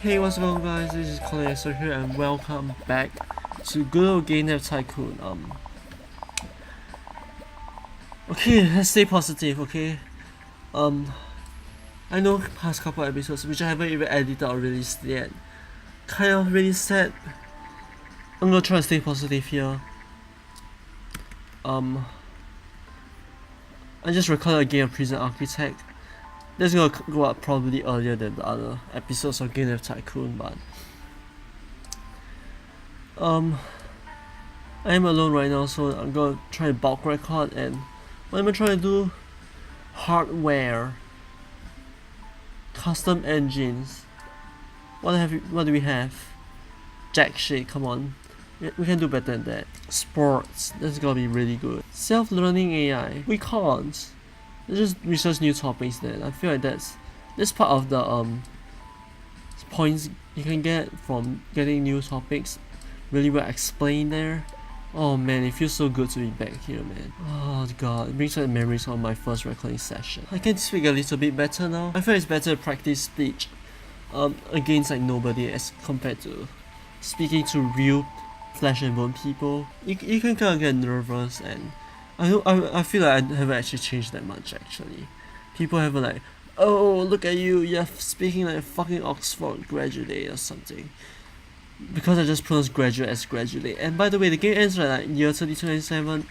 Hey, what's going on, guys? This is Colin here, and welcome back to good old game of Tycoon. Okay, let's stay positive. Okay, I know past couple episodes which I haven't even edited or released yet, kind of really sad. I'm gonna try to stay positive here. I just recorded a game of Prison Architect. That's gonna go up probably earlier than the other episodes of Game of Tycoon, but I am alone right now, so I'm gonna try to bulk record. And what am I trying to do? Hardware, custom engines. What do we have? Jack shit, come on. We can do better than that. Sports, that's gonna be really good. Self-learning AI, we can't. Let's just research new topics then. I feel like that's part of the points you can get from getting new topics really well explained there. Oh man, it feels so good to be back here, man. Oh god, it brings back memories of my first recording session. I can speak a little bit better now. I feel it's better to practice speech against like nobody as compared to speaking to real flesh and bone people. You can kind of get nervous, and I feel like I haven't actually changed that much actually. People haven't like, oh look at you, you're speaking like a fucking Oxford graduate or something. Because I just pronounced graduate as graduate. And by the way, the game ends like year 2027,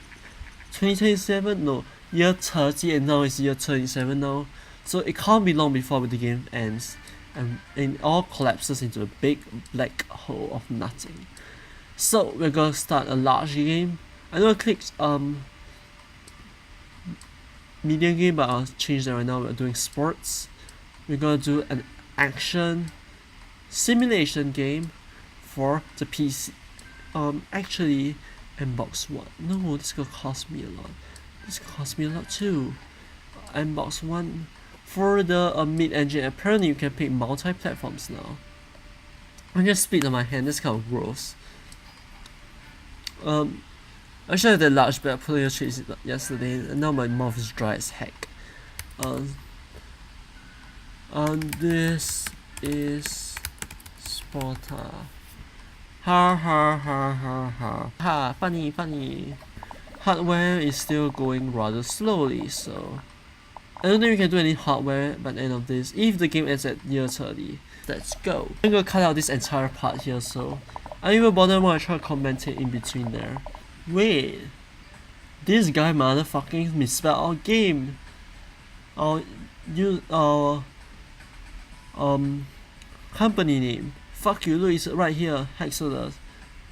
no, year 30, and now it's year 27 now. So it can't be long before the game ends, and it all collapses into a big black hole of nothing. So we're gonna start a large game. I know I clicked medium game, but I'll change that right now. We're doing sports. We're gonna do an action simulation game for the PC. Actually, Mbox One. No, this is gonna cost me a lot. This cost me a lot too. Mbox One for the mid-engine. Apparently, you can pick multi-platforms now. I just spit on my hand. That's kind of gross. I should have that large bag of potato chips yesterday, and now my mouth is dry as heck. This is Sparta. Ha ha ha ha ha. Ha, funny. Hardware is still going rather slowly, so I don't think we can do any hardware by the end of this, if the game ends at year 30. Let's go. I'm gonna cut out this entire part here, so I don't even bother when I try to commentate in between there. Wait, this guy motherfucking misspelled our game. Company name. Fuck you, look, it's right here. Hexodus.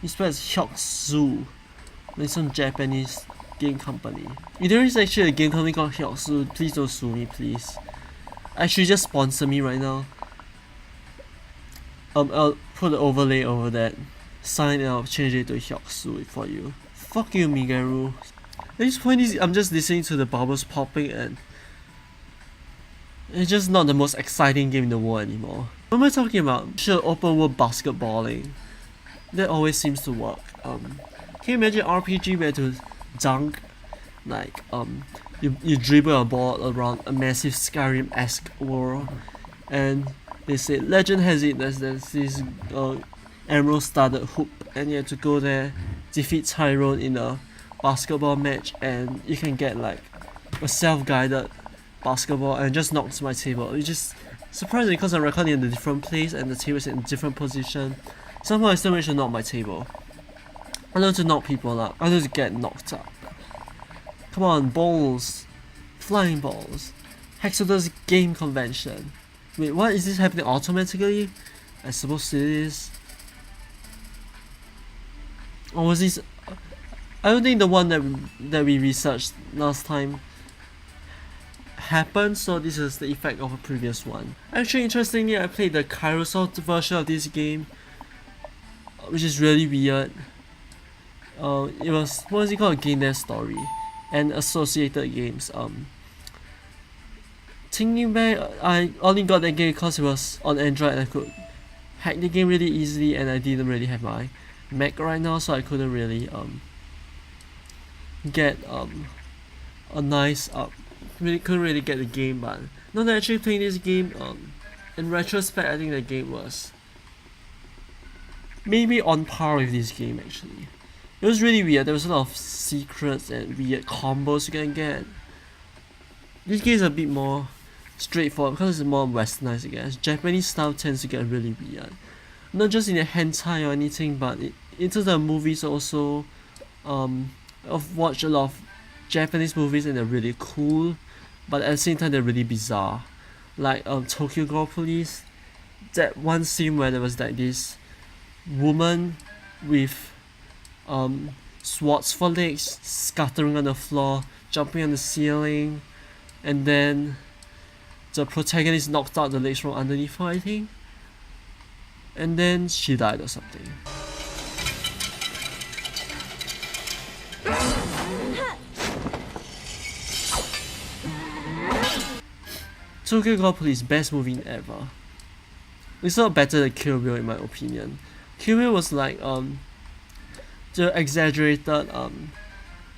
He spells Hyoksu. Like some Japanese game company. If there is actually a game company called Hyoksu, please don't sue me, please. Actually, just sponsor me right now. I'll put an overlay over that. Sign and I'll change it to Hyoksu for you. Fuck you, Migaru. At this point, I'm just listening to the bubbles popping, and it's just not the most exciting game in the world anymore. What am I talking about? Sure, open world basketballing. That always seems to work. Can you imagine RPG where to dunk? Like, you dribble a ball around a massive Skyrim-esque world, and they say, legend has it there's this emerald-studded hoop, and you have to go there, defeat Tyrone in a basketball match, and you can get like a self-guided basketball, and just knocks my table. It's just surprising because I'm recording in a different place and the table is in a different position. Somehow I still managed to knock my table. I learned to knock people up. I learned to get knocked up. Come on, balls. Flying balls. Hexodus game convention. Wait, what? Is this happening automatically? I suppose it is. Or was this... I don't think the one that we researched last time happened, so this is the effect of a previous one. Actually, interestingly, I played the carousel version of this game, which is really weird. It was, what is it called? Game Dev Story and associated games. Thinking back, I only got that game because it was on Android and I could hack the game really easily, and I didn't really have my Mac right now, so I couldn't really get a nice couldn't really get the game. But now that I'm actually playing this game, in retrospect, I think the game was maybe on par with this game actually. It was really weird. There was a lot of secrets and weird combos you can get. This game is a bit more straightforward because it's more westernized, I guess. Japanese style tends to get really weird. Not just in the hentai or anything, but in terms of movies also. I've watched a lot of Japanese movies and they're really cool, but at the same time they're really bizarre. Like Tokyo Ghoul Police, that one scene where there was like this woman with swords for legs scattering on the floor, jumping on the ceiling, and then the protagonist knocked out the legs from underneath her, I think, and then she died or something. Tokyo Ghoul Police, best movie ever. It's not better than Kill Bill in my opinion. Kill Bill was like the exaggerated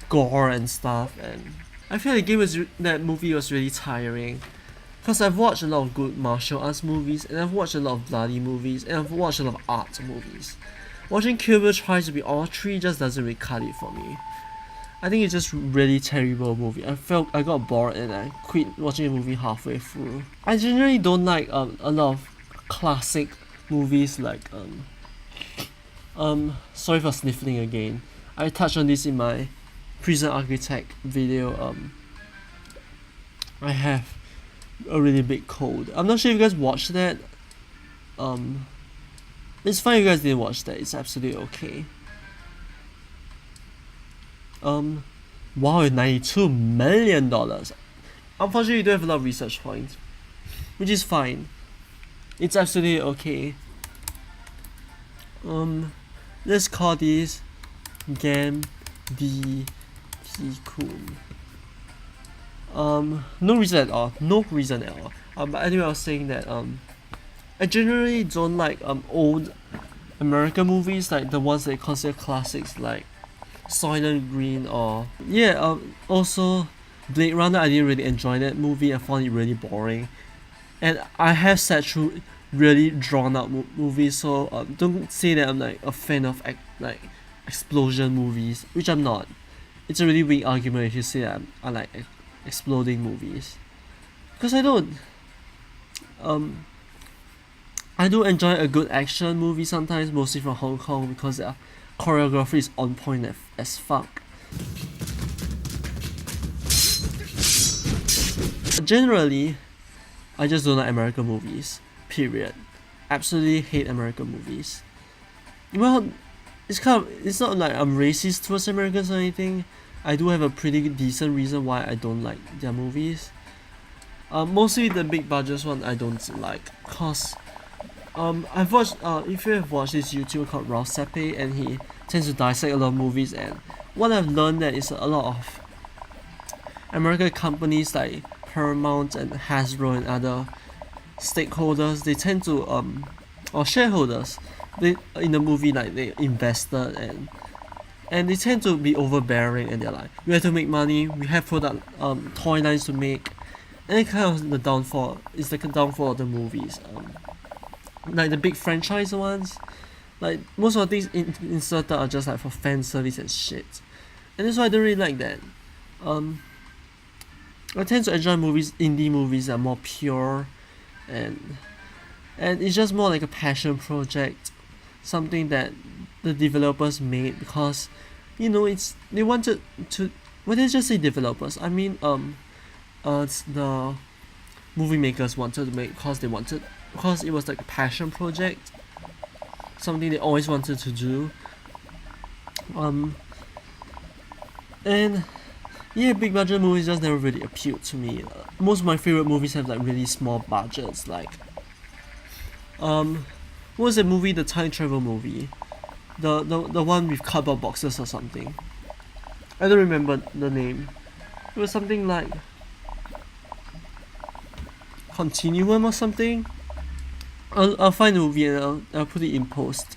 gore and stuff, and I feel like that movie was really tiring. Cause I've watched a lot of good martial arts movies, and I've watched a lot of bloody movies, and I've watched a lot of art movies. Watching Kill Bill try to be all three just doesn't really cut it for me. I think it's just really terrible movie. I felt I got bored and I quit watching the movie halfway through. I generally don't like a lot of classic movies like sorry for sniffling again. I touched on this in my Prison Architect video. I have a really big cold. I'm not sure if you guys watched that. It's fine if you guys didn't watch that. It's absolutely okay. Wow, $92 million. Unfortunately, you don't have a lot of research points, which is fine. It's absolutely okay. Let's call this game the Tycoon. No reason at all. No reason at all. But anyway, I was saying that I generally don't like old American movies, like the ones they consider classics, like Soylent Green or also Blade Runner. I didn't really enjoy that movie. I found it really boring, and I have sat through really drawn out movies, so don't say that I'm like a fan of like explosion movies, which I'm not. It's a really weak argument if you say that I like exploding movies, because I don't. I do enjoy a good action movie sometimes, mostly from Hong Kong, because their choreography is on point as fuck. Generally, I just don't like American movies. Period. Absolutely hate American movies. Well, it's not like I'm racist towards Americans or anything. I do have a pretty decent reason why I don't like their movies. Mostly the big budget one I don't like, cause I've watched if you have watched this YouTuber called Ralph Sepe, and he tends to dissect a lot of movies, and what I've learned that is a lot of American companies like Paramount and Hasbro and other stakeholders, they tend to or shareholders, they in the movie, like they invested, and they tend to be overbearing, and they're like, we have to make money, we have product toy lines to make, and it kind of the downfall. It's like a downfall of the movies. Like the big franchise ones, like most of the things inserted are just like for fan service and shit, and that's why I don't really like that. I tend to enjoy indie movies that are more pure, and it's just more like a passion project, something that the developers made because, it's they wanted to. Well, they just say developers. I mean, it's the movie makers wanted to make because it was like a passion project, something they always wanted to do. And yeah, big budget movies just never really appealed to me. Most of my favorite movies have like really small budgets, like what was that movie, the time travel movie, the one with cardboard boxes or something. I don't remember the name. It was something like Continuum or something. I'll find the movie and I'll put it in post.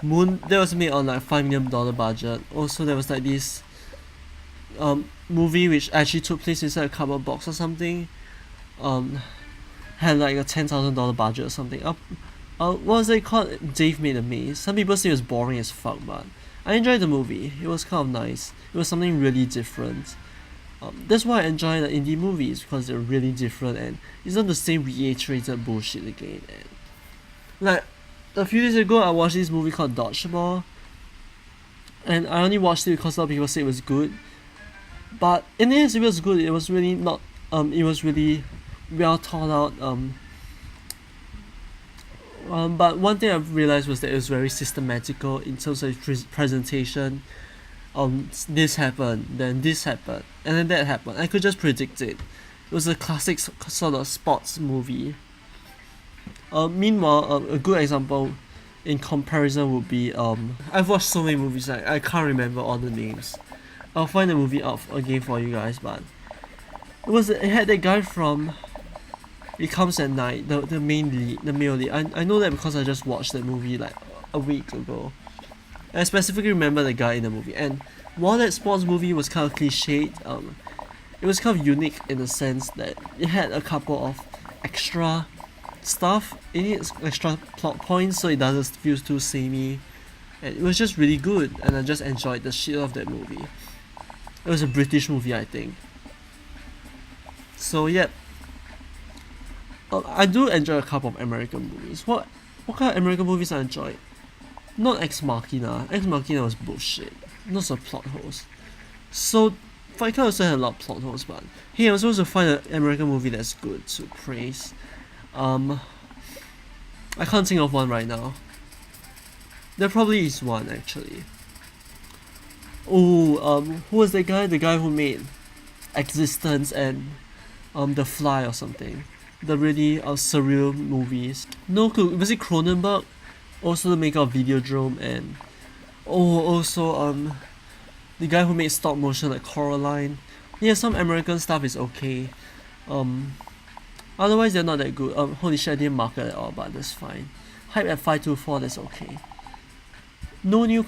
Moon, that was made on like $5 million budget. Also, there was like this movie which actually took place inside a cardboard box or something. Had like a $10,000 budget or something. what was it called? Dave Made a Maze. Some people say it was boring as fuck, but I enjoyed the movie. It was kind of nice. It was something really different. That's why I enjoy the indie movies, because they're really different and it's not the same reiterated bullshit again. And like a few days ago, I watched this movie called Dodgeball, and I only watched it because a lot of people say it was good. But in the end, it was good. It was really not. It was really well thought out. But one thing I've realized was that it was very systematical in terms of presentation. This happened, then this happened, and then that happened. I could just predict it. It was a classic sort of sports movie. Meanwhile, a good example in comparison would be I've watched so many movies I can't remember all the names. I'll find the movie out again for you guys, but it had that guy from It Comes at Night, the main lead, the male lead. I know that because I just watched that movie like a week ago. I specifically remember the guy in the movie, and while that sports movie was kind of cliched, it was kind of unique in the sense that it had a couple of extra stuff in it, extra plot points, so it doesn't feel too samey. And it was just really good, and I just enjoyed the shit of that movie. It was a British movie, I think. So yeah, I do enjoy a couple of American movies. What kind of American movies I enjoy? Not Ex Machina. Ex Machina was bullshit. Lots of plot holes. So Fight Club also had a lot of plot holes, but hey, I'm supposed to find an American movie that's good to praise. I can't think of one right now. There probably is one actually. Oh, who was that guy? The guy who made Existence and The Fly or something. The really surreal movies. No clue. Was it Cronenberg? Also the maker of Videodrome, and also the guy who made stop motion like Coraline. Yeah, some American stuff is okay. Otherwise they're not that good. Holy shit, I didn't mark it at all, but that's fine. Hype at 524, that's okay. No new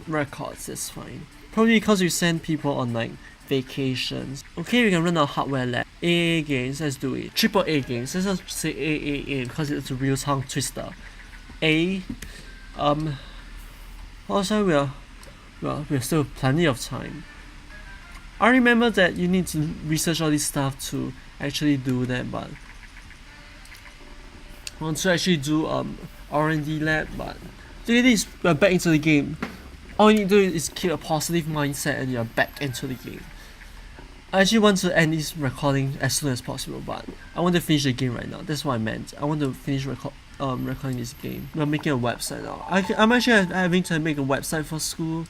records, that's fine. Probably because you send people on like vacations. Okay, we can run our hardware lab. AA games, let's do it. Triple A games, let's not say AAA because it's a real tongue twister. Also we have still plenty of time. I remember that you need to research all this stuff to actually do that, but I want to actually do R&D lab, but look at this, we're back into the game. All you need to do is keep a positive mindset and you're back into the game. I actually want to end this recording as soon as possible, but I want to finish the game right now. That's what I meant. I want to finish recording this game. I'm making a website now. I'm actually having to make a website for school,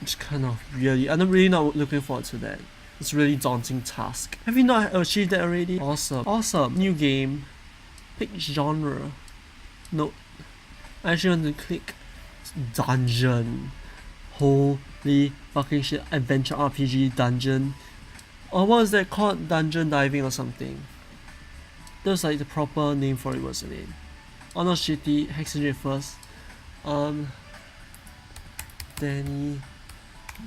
which kind of really, I'm really not looking forward to that. It's a really daunting task. Have you not achieved that already? Awesome. New game. Pick genre. No. I actually want to click dungeon. Holy fucking shit. Adventure RPG dungeon. Or what was that called? Dungeon diving or something. That was like the proper name for it, wasn't it? Oh, not shitty. Hexagen first. Danny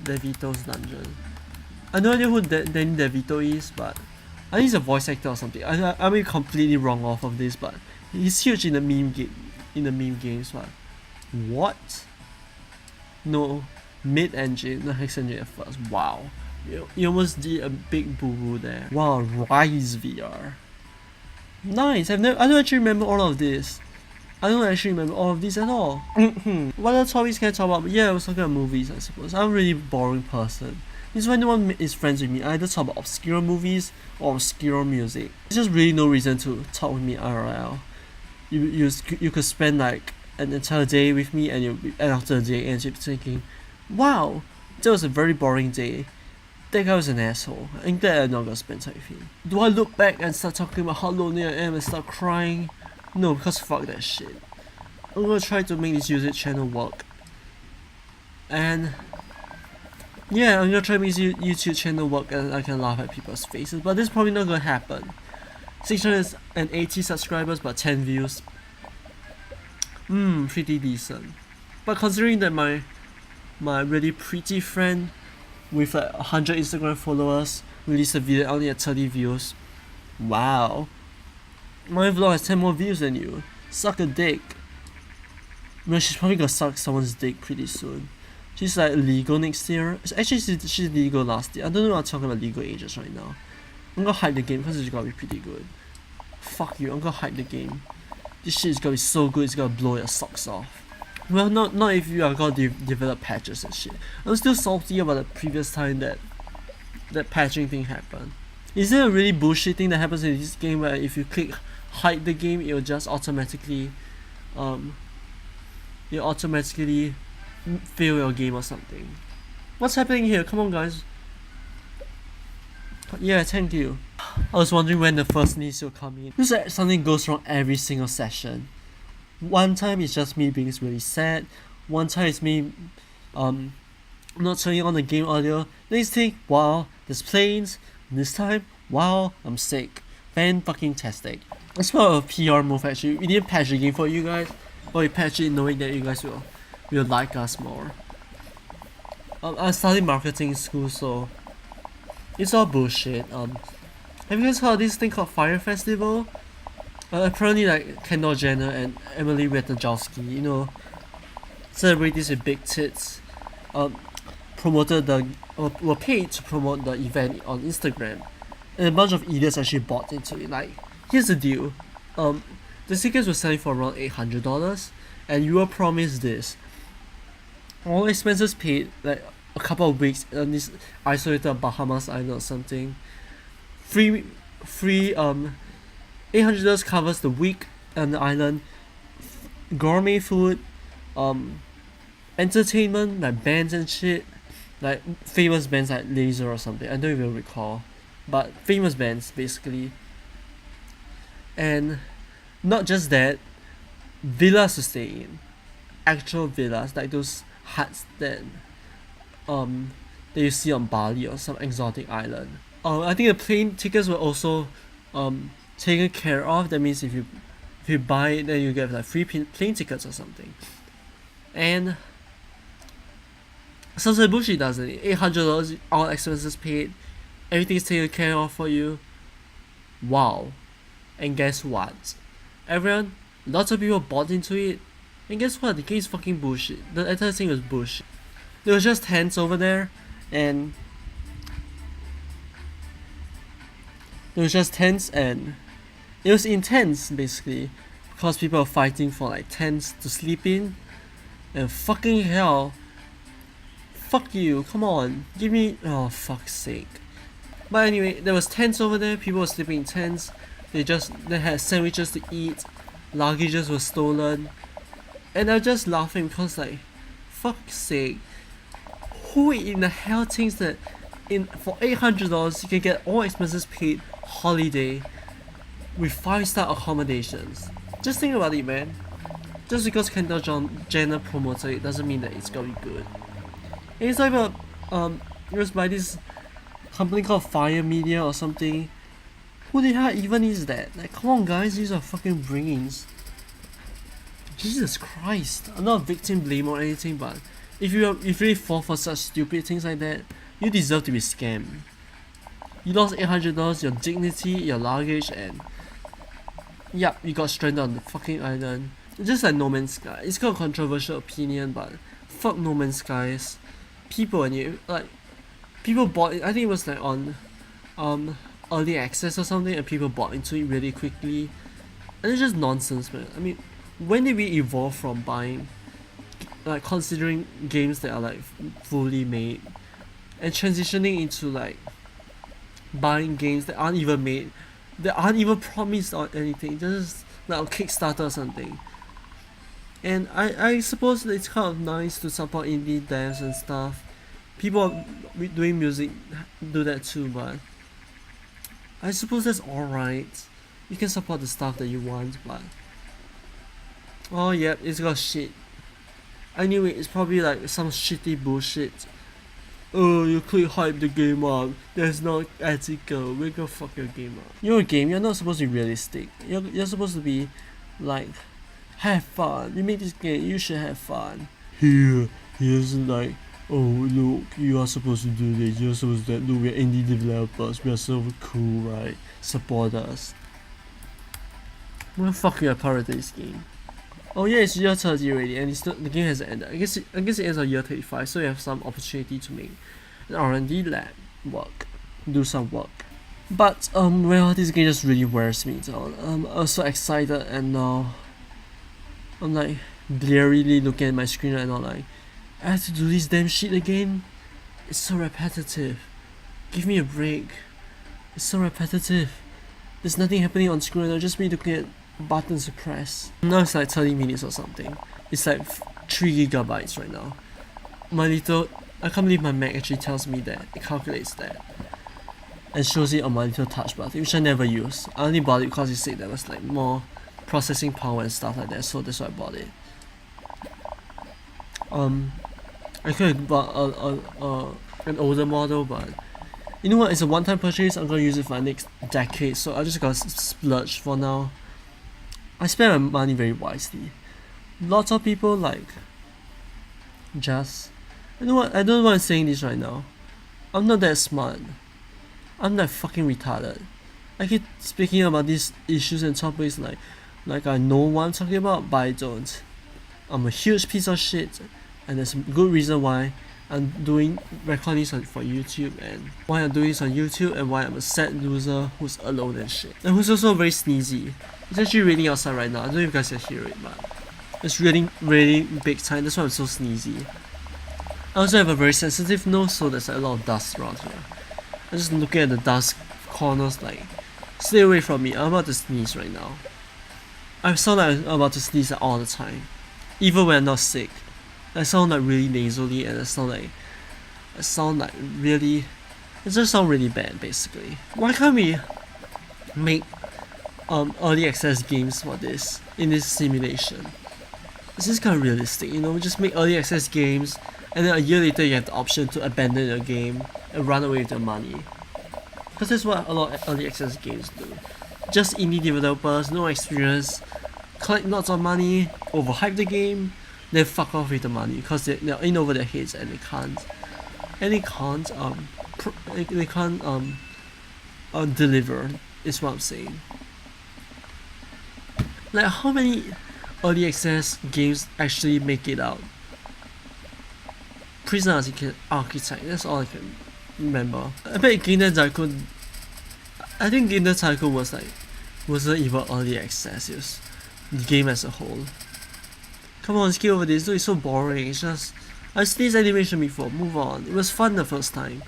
DeVito's dungeon. I have no idea who Danny DeVito is, but I think he's a voice actor or something. I may be completely wrong off of this, but he's huge in the meme games. But what? No, mid-engine, not Hexagen at first. Wow, you almost did a big boo-boo there. Wow, Rise VR. Nice. I don't actually remember all of this. I don't actually remember all of this at all. What other topics can I talk about? Yeah, I was talking about movies, I suppose. I'm a really boring person. This is why no one is friends with me. I either talk about obscure movies or obscure music. There's just really no reason to talk with me IRL. You could spend like an entire day with me, and after the day ends, you're thinking, wow, that was a very boring day. That guy was an asshole. I'm glad I'm not gonna spend time with him. Do I look back and start talking about how lonely I am and start crying? No, because fuck that shit. I'm gonna try to make this YouTube channel work. And yeah, I'm gonna try to make this YouTube channel work and I can laugh at people's faces, but this is probably not gonna happen. 680 subscribers but 10 views. Pretty decent. But considering that my really pretty friend with like 100 Instagram followers released a video only at 30 views. Wow. My vlog has 10 more views than you. Suck a dick. No, she's probably gonna suck someone's dick pretty soon. She's like legal next year. Actually, she's legal last year. I don't know why I'm talking about legal ages right now. I'm gonna hype the game because it's gonna be pretty good. Fuck you, I'm gonna hype the game. This shit is gonna be so good, it's gonna blow your socks off. Well, not if you are gonna develop patches and shit. I'm still salty about the previous time that patching thing happened. Is there a really bullshit thing that happens in this game where if you click hide the game, it'll just automatically fail your game or something? What's happening here? Come on, guys. Yeah, thank you. I was wondering when the first Sneezy will come in. Looks like something goes wrong every single session. One time it's just me being really sad. One time it's me not turning on the game audio. Next thing, wow, there's planes. This time, wow, I'm sick. Fan-fucking-tastic. It's part of a PR move actually. We didn't patch the game for you guys, but we patched it knowing that you guys will like us more. I studied marketing in school, so it's all bullshit. Have you guys heard of this thing called Fire Festival? Apparently, like Kendall Jenner and Emily Ratajkowski, you know, celebrities with big tits, were paid to promote the event on Instagram, and a bunch of idiots actually bought into it. Like, here's the deal: the tickets were selling for around $800, and you were promised this. All expenses paid, like a couple of weeks on this isolated Bahamas island or something. Free $800 covers the week on the island, gourmet food, entertainment like bands and shit, like famous bands like Laser or something. I don't even recall, but famous bands basically. And not just that, villas to stay in, actual villas like those huts that you see on Bali or some exotic island. I think the plane tickets were also taken care of. That means if you buy it, then you get like free plane tickets or something. And sounds like bullshit, doesn't it? $800, all expenses paid, everything's taken care of for you. Wow. And guess what? Everyone, lots of people bought into it. And guess what? The game is fucking bullshit. The entire thing was bullshit. There was just tents over there, and it was intense basically, because people were fighting for like tents to sleep in, and fucking hell, fuck you, come on, give me, oh fuck's sake. But anyway, there was tents over there, people were sleeping in tents, they had sandwiches to eat, luggages were stolen, and I was just laughing because like, fuck's sake, who in the hell thinks that for $800 you can get all expenses paid holiday with 5-star accommodations? Just think about it, man. Just because Kendall Jenner promoted it doesn't mean that it's gonna be good. And it's like it was by this company called Fire Media or something. Who the hell even is that? Like, come on guys, these are fucking brains. Jesus Christ. I'm not a victim blame or anything, but if you really fall for such stupid things like that, you deserve to be scammed. You lost $800, your dignity, your luggage, and yep, you got stranded on the fucking island. It's just like No Man's Sky. It's got a controversial opinion, but fuck No Man's Skies. People bought it. I think it was like on early access or something, and people bought into it really quickly. And it's just nonsense, man. I mean, when did we evolve from buying, like considering games that are like fully made, and transitioning into like buying games that aren't even made, that aren't even promised or anything, just like on Kickstarter or something. And I suppose that it's kind of nice to support indie devs and stuff. People doing music do that too, but I suppose that's alright. You can support the stuff that you want, but oh yeah, it's got shit. I knew it. It's probably like some shitty bullshit. Oh, you click hype the game up. That's not ethical. We're gonna fuck your game up. You're a game. You're not supposed to be realistic. You're supposed to be like, have fun. You make this game. You should have fun. Here's like, oh look, you are supposed to do this. You're supposed to look. We're indie developers. We are so cool, right? Support us. Well, fuck you, I pirated this game. Oh yeah, it's year 30 already, and the game hasn't ended. I guess it ends on year 35, so you have some opportunity to make an R&D lab work, do some work. But well, this game just really wears me down. I was so excited, and now I'm like blearily looking at my screen right now, like I have to do this damn shit again. It's so repetitive. Give me a break. It's so repetitive. There's nothing happening on screen. I'm just me looking at buttons to press. Now it's like 30 minutes or something. It's like 3 gigabytes right now. I can't believe my Mac actually tells me that. It calculates that. And shows it on my little touch button, which I never use. I only bought it because it said there was like more processing power and stuff like that, so that's why I bought it. I could have bought an older model, but you know what, it's a one-time purchase. I'm gonna use it for the next decade, so I just gotta splurge for now. I spend my money very wisely. Lots of people like just, you know what, I don't know why I'm saying this right now. I'm not that smart. I'm that fucking retarded. I keep speaking about these issues and topics like I know what I'm talking about, but I don't. I'm a huge piece of shit, and there's a good reason why I'm doing recordings for YouTube, and why I'm doing this on YouTube, and why I'm a sad loser who's alone and shit. And who's also very sneezy. It's actually raining outside right now. I don't know if you guys can hear it, but it's really big time. That's why I'm so sneezy. I also have a very sensitive nose, so there's a lot of dust around here. I'm just looking at the dust corners like, stay away from me, I'm about to sneeze right now. I sound like I'm about to sneeze all the time. Even when I'm not sick. I sound like really nasally, and I sound like really, it just sounds really bad basically. Why can't we make early access games for this, in this simulation? It's just kind of realistic, you know, just make early access games, and then a year later you have the option to abandon your game and run away with your money. Because that's what a lot of early access games do. Just indie developers, no experience, collect lots of money, overhype the game, then fuck off with the money because they're in over their heads, and they can't deliver, is what I'm saying. Like, how many early access games actually make it out? Prison Architect, that's all I can remember. I bet Tycoon, I think Tycoon wasn't even early access, it was the game as a whole. Come on, let's get over this. It's so boring. It's just, I've seen this animation before. Move on. It was fun the first time.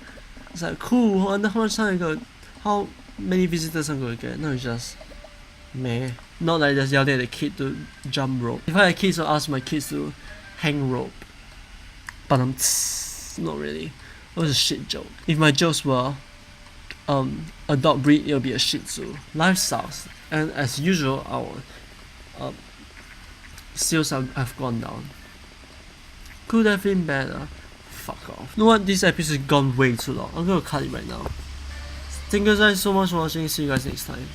It's like, cool. I wonder how much time I got, how many visitors I'm gonna get. No, it's just meh. Not like just yelling at the kid to jump rope. If I had kids, I'd ask my kids to hang rope. But not really. It was a shit joke. If my jokes were a dog breed, it'll be a Shih Tzu. Life sucks, and as usual, our sales have gone down. Could have been better. Fuck off. You know what? This episode has gone way too long. I'm gonna cut it right now. Thank you guys so much for watching. See you guys next time.